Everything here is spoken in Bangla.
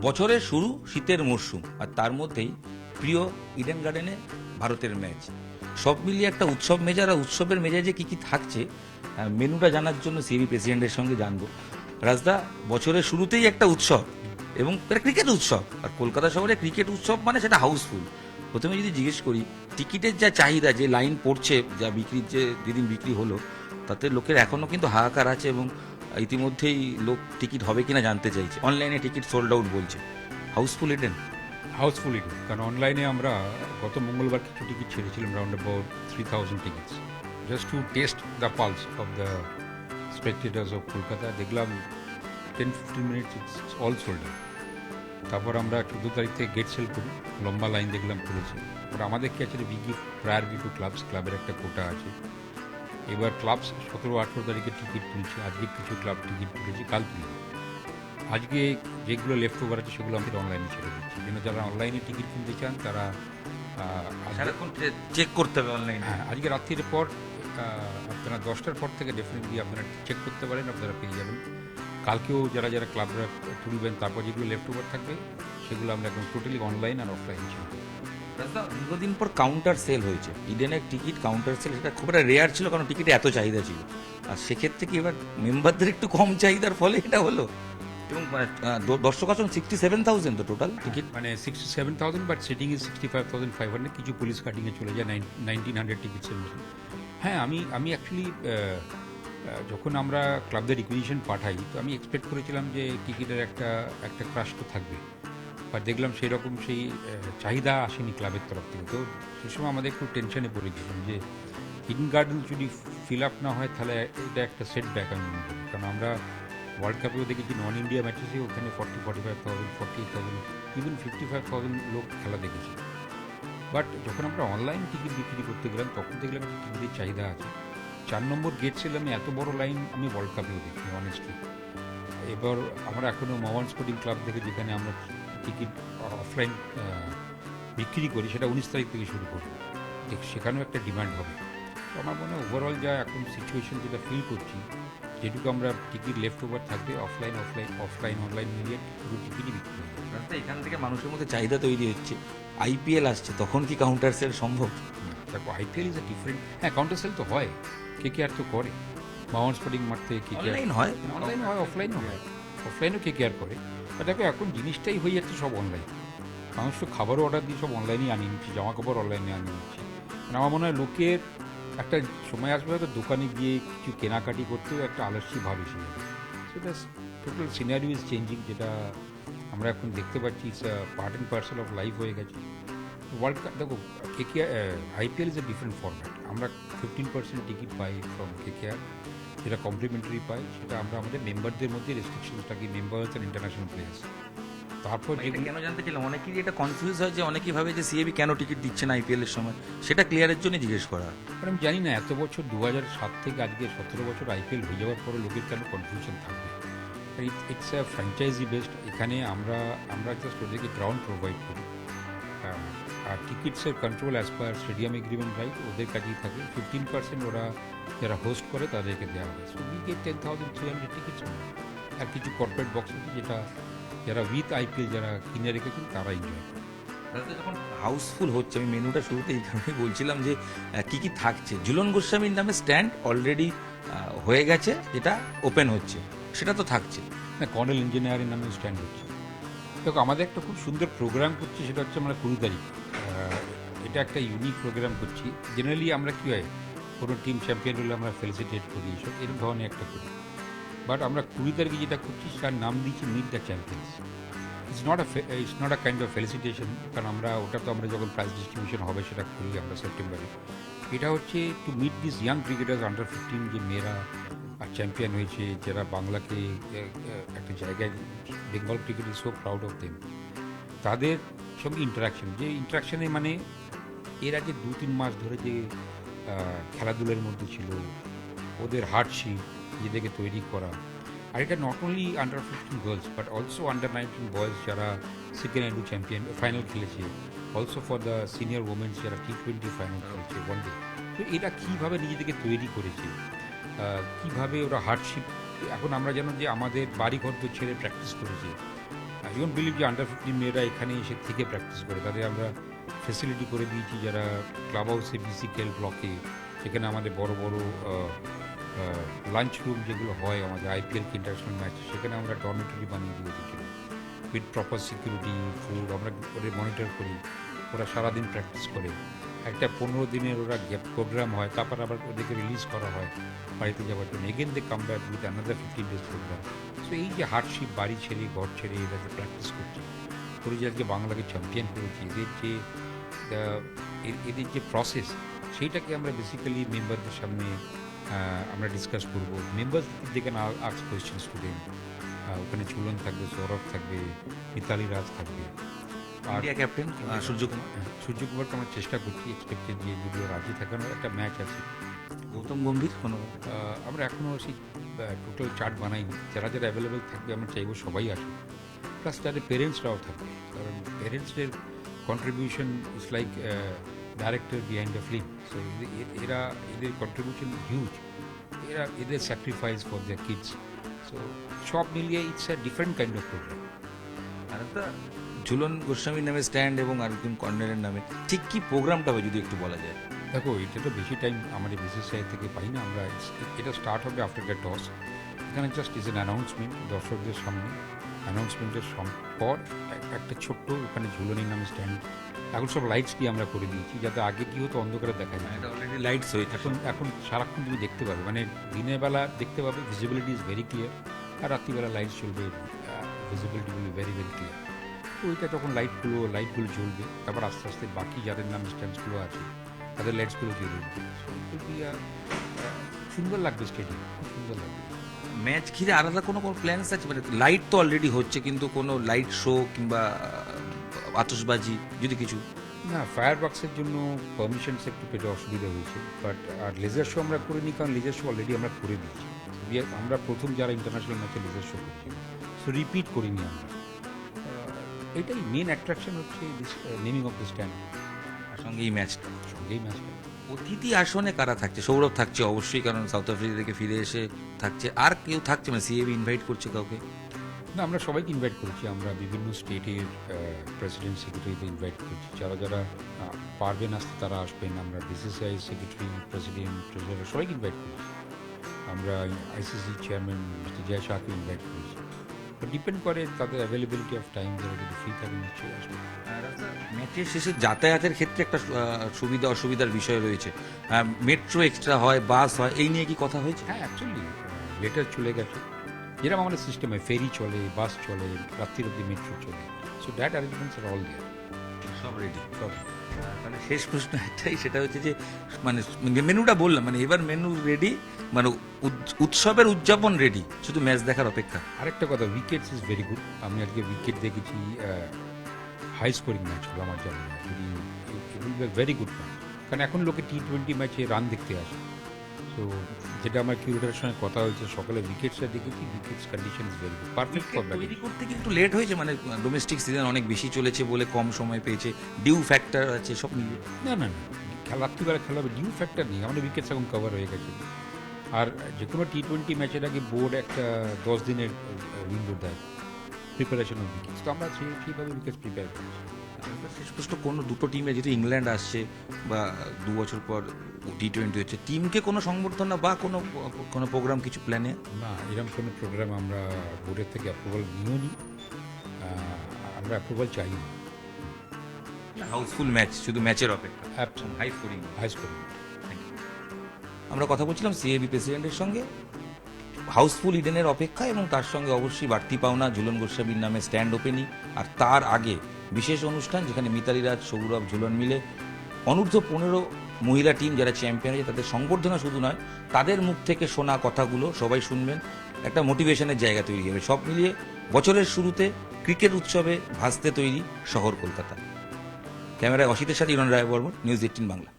বছরের শুরু শীতের মরশুম, আর তার মধ্যেই প্রিয় ইডেন গার্ডেনে ভারতের ম্যাচ। সব মিলিয়ে একটা উৎসব মেজাজ, আর উৎসবের মেজাজে কি কি থাকছে মেনুটা জানার জন্য সিবি প্রেসিডেন্টের সঙ্গে জানবো। রাজদা, বছরের শুরুতেই একটা উৎসব, এবং এটা ক্রিকেট উৎসব, আর কলকাতা শহরে ক্রিকেট উৎসব মানে সেটা হাউসফুল। প্রথমে যদি জিজ্ঞেস করি, টিকিটের যা চাহিদা, যে লাইন পড়ছে, যা বিক্রির যে যেদিন বিক্রি হলো, তাতে লোকের এখনো কিন্তু হাহাকার আছে, এবং ইতিমধ্যেই লোক টিকিট হবে কিনা জানতে চাইছে। অনলাইনে টিকিট সোল্ড আউট বলছে। হাউসফুল ইডেন? হাউসফুল ইট, কারণ অনলাইনে আমরা গত মঙ্গলবার কিছু টিকিট ছেড়েছিলাম, round about 3000 tickets, just to test the pulse of the spectators of Kolkata. দেখলাম 10-15 minutes it's all sold out. তারপর আমরা 14 তারিখ থেকে গেট সেল করি, লম্বা লাইন দেখলাম খুলেছে। বাট আমাদের কি আছে, we give priority to clubs, ক্লাবের একটা কোটা আছে। এবার ক্লাবস 17-18 তারিখে টিকিট তুলছে, আজকে কিছু ক্লাব টিকিট তুলেছে, কাল তুলবে। আজকে যেগুলো লেফট ওভার আছে সেগুলো আমাদের অনলাইনে ছেড়ে দিচ্ছি, যেন যারা অনলাইনে টিকিট কিনতে চান তারা সারাক্ষণ চেক করতে হবে অনলাইনে। হ্যাঁ, আজকে রাত্রির পর আপনারা 10টার পর থেকে ডেফিনেটলি আপনারা চেক করতে পারেন, আপনারা পেয়ে যাবেন। কালকেও যারা যারা ক্লাবরা তুলবেন, তারপর যেগুলো লেফট ওভার থাকবে সেগুলো আমরা একদম টোটালি অনলাইন আর অফলাইন ছিল। দীর্ঘদিন পর কাউন্টার সেল হয়েছে ইডেনের টিকিট, কাউন্টার সেল, সেটা খুব একটা রেয়ার ছিল, কারণ টিকিটে এত চাহিদা ছিল। আর সেক্ষেত্রে কি এবার মেম্বারদের একটু কম চাহিদার ফলে এটা হলো? এবং দর্শক আসন 67,000 তো টোটাল টিকিট, মানে 67,000, বাট সিটিং ইজ 65,500, কিছু পুলিশ কাটিংয়ে চলে যায় 1900 টিকিটসের মতো। হ্যাঁ, আমি অ্যাকচুয়ালি যখন আমরা ক্লাবদের রিকুইজিশন পাঠাই, তো আমি এক্সপেক্ট করেছিলাম যে টিকিটের একটা ক্রাশ তো থাকবে, বাট দেখলাম সেই রকম সেই চাহিদা আসেনি ক্লাবের তরফ থেকে। তো সে সময় আমাদের একটু টেনশনে পড়ে গেছিলাম যে ইডেন গার্ডেন যদি ফিল আপ না হয় তাহলে এটা একটা সেটব্যাক আমি মনে করি। কারণ আমরা ওয়ার্ল্ড কাপেও দেখেছি নন ইন্ডিয়া ম্যাচেসে ওখানে 40-45,000, 48,000, ইভেন 55,000 লোক খেলা দেখেছে। বাট যখন আমরা অনলাইন টিকিট বিক্রি করতে গেলাম, তখন দেখলাম একটা টিকিটের চাহিদা আছে। 4 নম্বর গেট ছিল, আমি এত বড় লাইন আমি ওয়ার্ল্ড কাপেও দেখি অনেস্টলি। এবার আমরা এখনও মোহন স্পোর্টিং ক্লাব থেকে যেখানে আমরা টিকিট অফলাইন বিক্রি করি, সেটা 19 তারিখ থেকে শুরু করবো। সেখানেও একটা ডিমান্ড হবে। তো আমার মনে হয় ওভারঅল যা এখন সিচুয়েশন যেটা ফিল করছি, যেটুকু আমরা টিকিট লেফট ওভার থাকবে অফলাইন অনলাইন মিলিয়ে পুরো টিকিটই বিক্রি হবে। এখান থেকে মানুষের মধ্যে চাহিদা তৈরি হচ্ছে। আইপিএল আসছে, তখন কি কাউন্টার সেল সম্ভব? দেখো, আইপিএল ইজ এ ডিফারেন্ট, হ্যাঁ কাউন্টার সেল তো হয়, কেকেআর তো করে, মোহন স্পোর্টিং মাঠ থেকে কেকেআর হয়, অনলাইন হয়, অফলাইনও হয়, অফলাইনও কেকেআর করে। আর দেখো এখন জিনিসটাই হয়ে যাচ্ছে সব অনলাইন। মানুষ তো খাবারও অর্ডার দিয়ে সব অনলাইনেই আনিয়ে নিচ্ছে, জামা কাপড় অনলাইনে আনিয়ে নিচ্ছে। মানে আমার মনে হয় লোকের একটা সময় আসবে হয়তো দোকানে গিয়ে কিছু কেনাকাটি করতেও একটা আলস্যি ভাব এসে যাবে। সেটা টোটাল সিনারিও ইজ চেঞ্জিং, যেটা আমরা এখন দেখতে পাচ্ছি। It's part and parcel of life হয়ে গেছে। ওয়ার্ল্ড কাপ দেখো, KKR IPL is a different format. আমরা 15% টিকিট পাই ফ্রম কেকেআর, যেটা কমপ্লিমেন্টারি পাই, সেটা আমরা আমাদের মেম্বারদের মধ্যে রেস্ট্রিকশনটাকে মেম্বার্স অ্যান্ড ইন্টারন্যাশনাল প্লেয়ার্স। তারপর এটা কেন জানতে চাইলাম, অনেকেরই এটা কনফিউজ হয় যে অনেকেই ভাবে যে সিএবি কেন টিকিট দিচ্ছে না আইপিএল এর সময়, সেটা ক্লিয়ারের জন্য জিজ্ঞেস করা। কারণ আমি জানি না এত বছর 2007 থেকে আজকে 17 বছর আইপিএল হয়ে যাওয়ার পরে লোকের কেন কনফিউশন থাকবে। It's a franchise based. এখানে আমরা জাস্ট ওদেরকে গ্রাউন্ড প্রোভাইড করি, আর টিকিটসের control as per stadium agreement right ওদের কাছেই থাকে। 15% ওরা যারা হোস্ট করে তাদেরকে দেওয়া হয়। So we get 10,300 tickets. আর কিছু কর্পোরেট বক্স আছে, যেটা যারা উইথ আইপিএল যারা কিনে রেখেছেন তারা এনজয় করে। যখন হাউসফুল হচ্ছে, আমি মেনুটা শুরুতে এই কারণে বলছিলাম যে কি কি থাকছে। ঝুলন গোস্বামীর নামে স্ট্যান্ড অলরেডি হয়ে গেছে, যেটা ওপেন হচ্ছে, সেটা তো থাকছে না। কর্নেল ইঞ্জিনিয়ারের নামে স্ট্যান্ড হচ্ছে। দেখো, আমাদের একটা খুব সুন্দর প্রোগ্রাম করছি, সেটা হচ্ছে আমরা 20 তারিখ, এটা একটা ইউনিক প্রোগ্রাম করছি। জেনারেলি আমরা কী হয়, কোনো টিম চ্যাম্পিয়ন হলে আমরা ফেলিসিটেট করি, এইসব এরকম ধরনের একটা করি। বাট আমরা 20 তারিখে যেটা করছি তার নাম দিচ্ছি meet the champions. It's not a kind of felicitation, কারণ আমরা ওটা তো আমরা যখন প্রাইজ ডিস্ট্রিবিউশন হবে সেটা করি আমরা সেপ্টেম্বরে। এটা হচ্ছে to meet this young cricketers under 15, যে মেয়েরা চ্যাম্পিয়ন হয়েছে, যারা বাংলাকে একটা জায়গায়, Bengal cricket is so proud of them, তাদের সঙ্গে ইন্টারাকশন। যে ইন্টারাকশানে মানে এর আগে 2-3 মাস ধরে যে খেলাধুলার মধ্যে ছিল, ওদের হার্ডশিপ নিজেদেরকে তৈরি করা। আর এটা not only under 15 girls, but also under 19 boys যারা সেকেন্ড এডু চ্যাম্পিয়ন ফাইনাল খেলেছে, also for the senior women's যারা T20 ফাইনাল খেলেছে, ওয়ানডে। তো এটা কীভাবে নিজেদেরকে তৈরি করেছে, কীভাবে ওরা হার্ডশিপ। এখন আমরা জানো যে আমাদের বাড়িঘর তো ছেড়ে প্র্যাকটিস করেছে, আই ডোন্ট বিলিভ যে আন্ডার 15 মেয়েরা এখানে এসে থেকে প্র্যাকটিস করে, তাদের আমরা ফেসিলিটি করে দিয়েছি যারা ক্লাব হাউসে বিসিকেল ব্লকে, সেখানে আমাদের বড় বড় লাঞ্চ রুম যেগুলো হয় আমাদের আইপিএল ইন্টারন্যাশনাল ম্যাচ, সেখানে আমরা ডরমেটরি বানিয়ে দিয়ে দিয়েছি উইথ প্রপার সিকিউরিটি, ফুড আমরা ওদের মনিটর করি। ওরা সারাদিন প্র্যাকটিস করে, একটা 15 দিনের ওরা গ্যাপ প্রোগ্রাম হয়, তারপর আবার ওদেরকে রিলিজ করা হয় বাড়িতে যাওয়ার জন্য। Again they come back with another 15 days program. So এই যে হার্ডশিপ, বাড়ি ছেড়ে ঘর ছেড়ে এরা যে প্র্যাকটিস করছে, করে যে আজকে বাংলাকে চ্যাম্পিয়ন করেছি, এদের যে প্রসেস, সেইটাকে আমরা বেসিক্যালি মেম্বারদের সামনে আমরা ডিসকাস করব। মেম্বার্স দেখে না আর্টস কোয়েশ্চেন স্টুডেন্ট, ওখানে ঝুলন থাকবে, সৌরভ থাকবে, মিতালি রাজ থাকবে, আর ইন্ডিয়া ক্যাপ্টেন সূর্যকুমার, সূর্যকুমারকে আমরা চেষ্টা করছি, এক্সপেক্টেড যে যদিও রাজি থাকানোর একটা ম্যাচ আছে। গৌতম গম্ভীর কোনো আমরা এখনও সেই টোটাল চার্ট বানাইনি, যারা যারা অ্যাভেলেবেল থাকবে আমরা চাইবো সবাই আসবে, প্লাস তাদের পেরেন্টসরাও থাকবে, কারণ পেরেন্টসদের contribution is like director behind the film. So এদের কন্ট্রিবিউশন হিউজ, এদের sacrifice for the kids. So সব মিলিয়ে it's a different kind of programme. আর একটা ঝুলন গোস্বামীর নামে স্ট্যান্ড এবং আরেকজন কর্নারের নামে ঠিক কি প্রোগ্রামটা হবে যদি একটু বলা যায়? দেখো, এটা তো বেশি টাইম আমাদের বিসিসিআই থেকে পাই না আমরা। এটা স্টার্ট হবে আফটার দ্য টস। এখানে জাস্ট ইজ এন অ্যানাউন্সমেন্ট দর্শকদের সামনে। অ্যানাউন্সমেন্টের পর একটা ছোট্ট ওখানে ঝুলনের নামে স্ট্যান্ড, এখন সব লাইটস দিয়ে আমরা করে দিয়েছি, যাতে আগে কি হতো অন্ধকারে দেখা যায়। এটা অলরেডি লাইটস হয়ে এখন সারাক্ষণ তুমি দেখতে পাবে, মানে দিনের বেলা দেখতে পাবে, ভিজিবিলিটি ইজ ভেরি ক্লিয়ার, আর রাত্রিবেলা লাইটস চলবে, visibility will be very very clear. তো ওইটা তখন লাইটগুলো জ্বলবে, তারপর আস্তে আস্তে বাকি যাদের নাম স্ট্যান্ডসগুলো আছে তাদের লাইটসগুলো জ্বলে উঠবে। সুন্দর লাগবে, স্টেডিয়াম খুব সুন্দর লাগবে। ম্যাচ ঘিরে আলাদা কোনো প্ল্যানস আছে? মানে লাইট তো অলরেডি হচ্ছে, কিন্তু কোনো লাইট শো কিংবা আতশবাজি যদি কিছু? না, ফায়ার বক্সের জন্য পারমিশনস একটু পেতে অসুবিধা হয়েছে, বাট আর লেজার শো আমরা করিনি, কারণ লেজার শো অলরেডি আমরা করে দিয়েছি। আমরা প্রথম যারা ইন্টারন্যাশনাল ম্যাচে লেজার শো করছি, সো রিপিট করিনি আমরা। এটাই মেন অ্যাট্রাকশন হচ্ছে নেমিং অফ দ্য স্ট্যান্ড, আর সঙ্গে এই ম্যাচটা, সঙ্গেই ম্যাচটা। অতিথি আসনে কারা থাকছে? সৌরভ থাকছে অবশ্যই, কারণ সাউথ আফ্রিকা থেকে ফিরে এসে থাকছে। আর কেউ থাকছে? মানে সিএবি ইনভাইট করছে কাউকে? না, আমরা সবাইকে ইনভাইট করেছি, আমরা বিভিন্ন স্টেটের প্রেসিডেন্ট সেক্রেটারিদের ইনভাইট করেছি, যারা যারা পারবেন আসতে তারা আসবেন। আমরা বিসিসিআই সেক্রেটারি, প্রেসিডেন্ট, ট্রেজারার সবাইকে ইনভাইট করেছি। আমরা আইসিসি চেয়ারম্যান মিস্টার জয় শাহকে ইনভাইট করেছি। ডিপেন্ড করে তাদের অ্যাভেলেবিলিটি অফ টাইম, যারা যদি ফ্রি থাকেন নিশ্চয়ই আসবে। ম্যাচের শেষে যাতায়াতের ক্ষেত্রে একটা সুবিধা অসুবিধার বিষয় রয়েছে। মেট্রো এক্সট্রা হয়, বাস হয়, এই নিয়ে কি কথা হয়েছে? হ্যাঁ, অ্যাকচুয়ালি লেটার চলে গেছে, যেরকম আমাদের সিস্টেমে ফেরি চলে, বাস চলে, রাত্রির অব্দি মেট্রো চলে। So that arrangements are all there, সব রেডি। সব। তাহলে শেষ প্রশ্ন একটাই, সেটা হচ্ছে যে মানে মেনুটা বললাম, মানে এবার মেনু রেডি, মানে উৎসবের উদযাপন রেডি, শুধু ম্যাচ দেখার অপেক্ষা। আরেকটা কথা, উইকেটস ইজ ভেরি গুড। আমি আজকে উইকেট দেখেছি, হাই স্কোরিং ম্যাচ হলো আমার জানা, যদি ভেরি গুড ম্যাচ। কারণ এখন লোকে T20 ম্যাচে রান দেখতে আসে। তো যেটা আমার কিউরেটারের সঙ্গে কথা হয়েছে, সকালে উইকেটসটা দেখেছি, wickets condition is very good, perfect for batting. তৈরি করতে কি একটু লেট হয়েছে? মানে ডোমেস্টিক সিজন অনেক বেশি চলেছে বলে কম সময় পেয়েছে, ডিউ ফ্যাক্টর আছে, সব মিলিয়ে? না না না, রাত্রিবেলা খেলা হবে, ডিউ ফ্যাক্টর নেই, আমাদের উইকেটস এখন কভার হয়ে গেছে। আর যে কোনো T20 ম্যাচের আগে বোর্ড একটা 10 দিনের উইন্ডো দেয় প্রিপারেশন অফ উইকেটস, তো আমরা সেইভাবে উইকেটস প্রিপেয়ার করছি। শেষ প্রশ্ন, কোনো দুটো টিমে যেহেতু ইংল্যান্ড আসছে বা 2 বছর পর T20 হচ্ছে, টিমকে কোনো সংবর্ধনা বা কোনো প্রোগ্রাম কিছু প্ল্যানে? না, এরকম কোনো প্রোগ্রাম আমরা বোর্ডের থেকে অ্যাপ্রুভাল নিয়েও নি, আমরা অ্যাপ্রুভাল চাই না। হাউসফুল ম্যাচ, শুধু ম্যাচের অপেক্ষা, absolutely high scoring. High scoring. আমরা কথা বলছিলাম সিএবি প্রেসিডেন্টের সঙ্গে, হাউসফুল ইডেনের অপেক্ষা, এবং তার সঙ্গে অবশ্যই বাড়তি পাওনা ঝুলন গোস্বামীর নামে স্ট্যান্ড ওপেনিং, আর তার আগে বিশেষ অনুষ্ঠান যেখানে মিতালি রাজ, সৌরভ, ঝুলন মিলে অনূর্ধ্ব 15 মহিলা টিম যারা চ্যাম্পিয়ন হয়েছে তাদের সংবর্ধনা শুধু নয়, তাদের মুখ থেকে শোনা কথাগুলো সবাই শুনবেন, একটা মোটিভেশনের জায়গা তৈরি হবে। সব মিলিয়ে বছরের শুরুতে ক্রিকেট উৎসবে ভাসতে তৈরি শহর কলকাতা। ক্যামেরায় অসিতের সাথে ইরন রায় বর্মন, নিউজ 18 বাংলা।